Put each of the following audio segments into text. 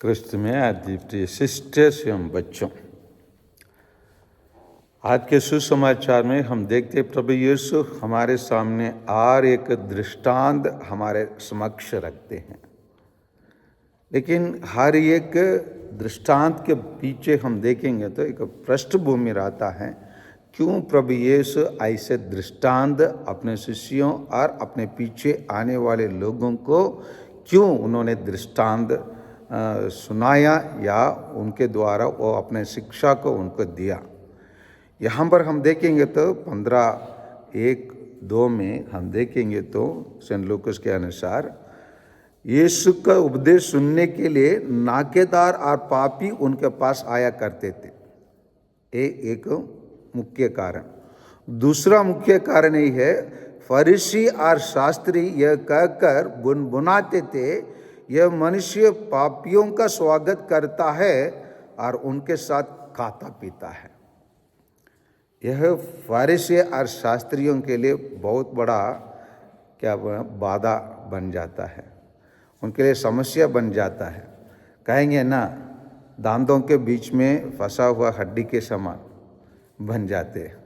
क्रिस्त में अद्वितीय सिस्टर्स एवं बच्चों, आज के सुसमाचार में हम देखते प्रभु यीशु हमारे सामने और एक दृष्टांत हमारे समक्ष रखते हैं। लेकिन हर एक दृष्टांत के पीछे हम देखेंगे तो एक पृष्ठभूमि रहता है, क्यों प्रभु यीशु ऐसे दृष्टांत अपने शिष्यों और अपने पीछे आने वाले लोगों को क्यों उन्होंने दृष्टांत सुनाया या उनके द्वारा वो अपने शिक्षा को उनको दिया। यहाँ पर हम देखेंगे तो 15:1-2 में हम देखेंगे तो सेंट लूकास के अनुसार यीशु का उपदेश सुनने के लिए नाकेदार और पापी उनके पास आया करते थे। ये एक मुख्य कारण। दूसरा मुख्य कारण यही है, फरीसी और शास्त्री यह कहकर बुनबुनाते थे, यह मनुष्य पापियों का स्वागत करता है और उनके साथ खाता पीता है। यह फरीसी और शास्त्रियों के लिए बहुत बड़ा बाधा बन जाता है, उनके लिए समस्या बन जाता है। कहेंगे ना, दांतों के बीच में फंसा हुआ हड्डी के समान बन जाते हैं।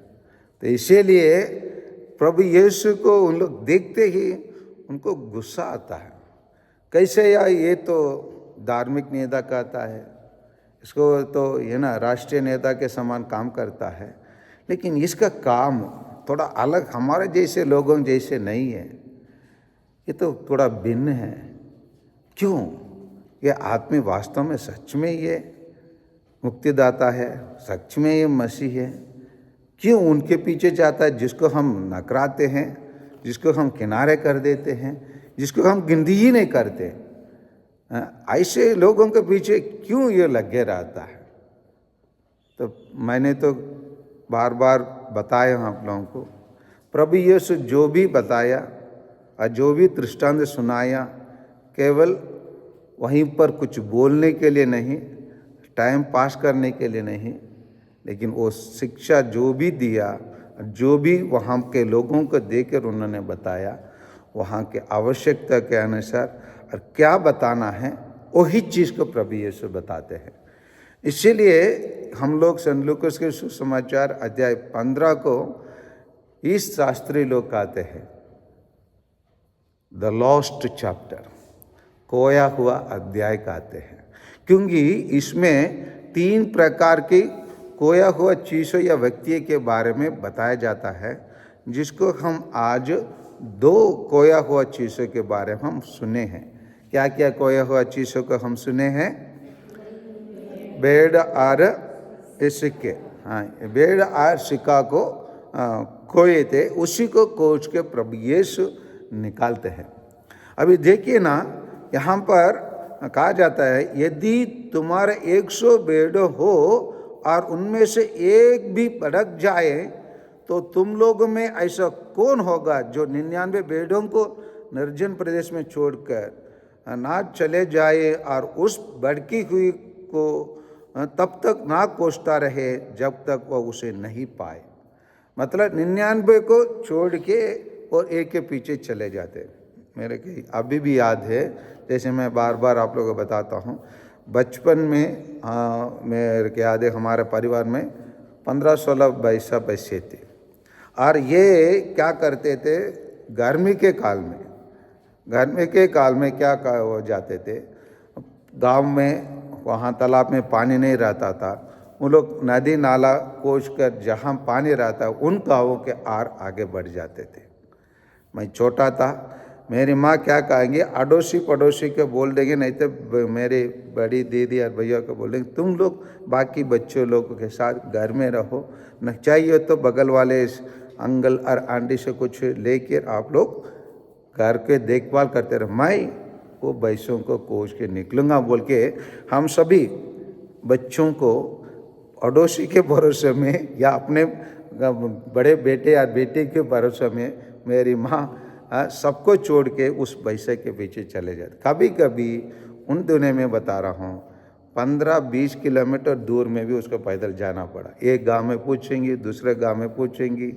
तो इसीलिए प्रभु यीशु को उन लोग देखते ही उनको गुस्सा आता है। कैसे यार, ये तो धार्मिक नेता कहता है, इसको तो ये ना राष्ट्रीय नेता के समान काम करता है, लेकिन इसका काम थोड़ा अलग, हमारे जैसे लोगों जैसे नहीं है, ये तो थोड़ा भिन्न है। क्यों? ये आदमी वास्तव में सच में ये मुक्तिदाता है, सच में ये मसीह है? क्यों उनके पीछे जाता है, जिसको हम नकराते हैं, जिसको हम किनारे कर देते हैं, जिसको हम गिनती ही नहीं करते? ऐसे लोगों के पीछे क्यों ये लगे रहता है? तो मैंने तो बार बार बताया आप लोगों को, प्रभु यीशु जो भी बताया और जो भी दृष्टांत सुनाया, केवल वहीं पर कुछ बोलने के लिए नहीं, टाइम पास करने के लिए नहीं, लेकिन वो शिक्षा जो भी दिया, जो भी वहाँ के लोगों को देकर उन्होंने बताया, वहाँ के आवश्यकता के अनुसार और क्या बताना है, वही चीज़ को प्रभु यीशु बताते हैं। इसीलिए हम लोग सेंट लूकास के सुसमाचार अध्याय 15 को इस शास्त्री लोग कहते हैं द लॉस्ट चैप्टर, खोया हुआ अध्याय कहते हैं, क्योंकि इसमें 3 प्रकार की खोया हुआ चीज़ों या व्यक्ति के बारे में बताया जाता है, जिसको हम आज 2 खोया हुआ चीज़ों के बारे में हम सुने हैं। क्या क्या खोया हुआ चीज़ों को हम सुने हैं? भेड़ और सिक्के। हाँ, भेड़ और सिक्का को खोए थे, उसी को खोज के प्रभु यीशु निकालते हैं। अभी देखिए ना, यहाँ पर कहा जाता है, यदि तुम्हारे 100 भेड़ हो और उनमें से एक भी भटक जाए, तो तुम लोगों में ऐसा कौन होगा जो 99 भेड़ों को निर्जन प्रदेश में छोड़कर ना चले जाए और उस भटकी हुई को तब तक ना कोसता रहे जब तक वह उसे नहीं पाए। मतलब 99 को छोड़ के और एक के पीछे चले जाते। मेरे की अभी भी याद है, जैसे मैं बार बार आप लोगों को बताता हूँ, बचपन में मेरे को याद है, हमारे परिवार में 15-16 बच्चे थे और ये क्या करते थे, गर्मी के काल में क्या हो जाते थे, गांव में वहाँ तालाब में पानी नहीं रहता था, वो लोग नदी नाला खोज कर जहाँ पानी रहता उन गाँवों के आगे बढ़ जाते थे। मैं छोटा था, मेरी माँ क्या कहेंगे, अड़ोसी पड़ोसी के बोल देंगे, नहीं तो मेरी बड़ी दीदी और भैया को बोल देंगे, तुम लोग बाकी बच्चों लोगों के साथ घर में रहो, न चाहिए तो बगल वाले अंकल और आंटी से कुछ लेकर आप लोग घर के देखभाल करते रहो, मैं वो भैंसों को खोज के निकलूँगा बोल के हम सभी बच्चों को अड़ोसी के भरोसे में या अपने बड़े बेटे या बेटे के भरोसे में मेरी माँ सबको छोड़ के उस भैंसे के पीछे चले जाते। कभी कभी उन दिनों में बता रहा हूँ, 15-20 किलोमीटर दूर में भी उसको पैदल जाना पड़ा। एक गांव में पूछेंगी, दूसरे गांव में पूछेंगी,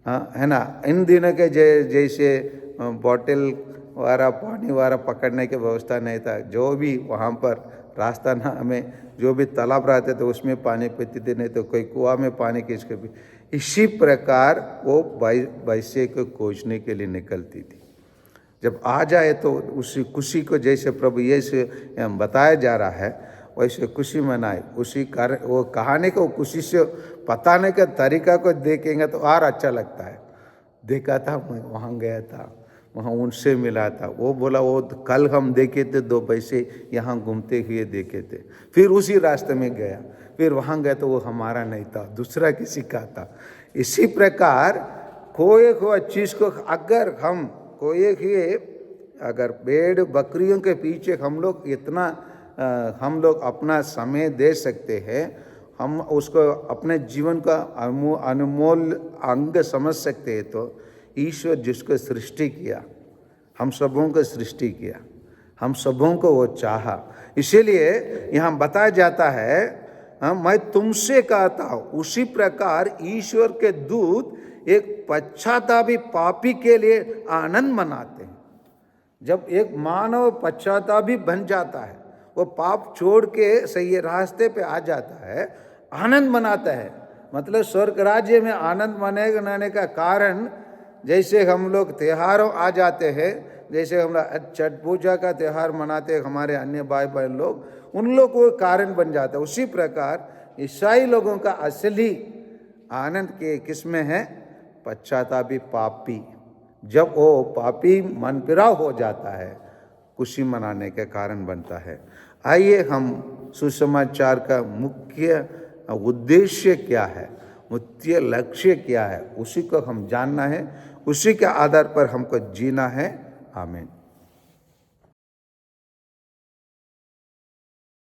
है ना। इन दिनों के जैसे बॉटल वाला पानी वाला पकड़ने की व्यवस्था नहीं था। जो भी वहाँ पर रास्ता ना हमें जो भी तालाब रहते थे उसमें पानी पीते थे, नहीं तो कोई कुआं में पानी खींच के भी। इसी प्रकार वो वैसे को खोजने के लिए निकलती थी। जब आ जाए तो उसी खुशी को, जैसे प्रभु यीशु बताया जा रहा है वैसे खुशी मनाए। उसी कारण वो कहानी को खुशी से बताने का तरीका को देखेंगे तो और अच्छा लगता है। देखा था, मैं वहाँ गया था, वहाँ उनसे मिला था, वो बोला वो कल हम देखे थे 2 पैसे यहाँ घूमते हुए देखे थे। फिर उसी रास्ते में गया, फिर वहाँ गया तो वो हमारा नहीं था, दूसरा किसी का था। इसी प्रकार कोई चीज़ को अगर हम कोई हुए, अगर भेड़ बकरियों के पीछे हम लोग इतना हम लोग अपना समय दे सकते हैं, हम उसको अपने जीवन का अनमोल अंग समझ सकते हैं, तो ईश्वर जिसको सृष्टि किया, हम सबों को सृष्टि किया, हम सबों को वो चाहा। इसीलिए यहाँ बताया जाता है, मैं तुमसे कहता हूँ, उसी प्रकार ईश्वर के दूत एक पश्चातापी पापी के लिए आनंद मनाते हैं। जब एक मानव पश्चातापी बन जाता है, वो पाप छोड़ के सही रास्ते पे आ जाता है, आनंद मनाता है। मतलब स्वर्ग राज्य में आनंद मनाने का कारण, जैसे हम लोग त्योहारों आ जाते हैं, जैसे हम छठ पूजा का त्यौहार मनाते हैं हमारे अन्य भाई बहन लोग, उन लोग को कारण बन जाता है। उसी प्रकार ईसाई लोगों का असली आनंद के किस में है? पश्चातापी पापी, जब वो पापी मन फिराव हो जाता है, खुशी मनाने के कारण बनता है। आइए हम सुसमाचार का मुख्य उद्देश्य क्या है, मुख्य लक्ष्य क्या है, उसी को हम जानना है, उसी के आधार पर हमको जीना है। आमीन।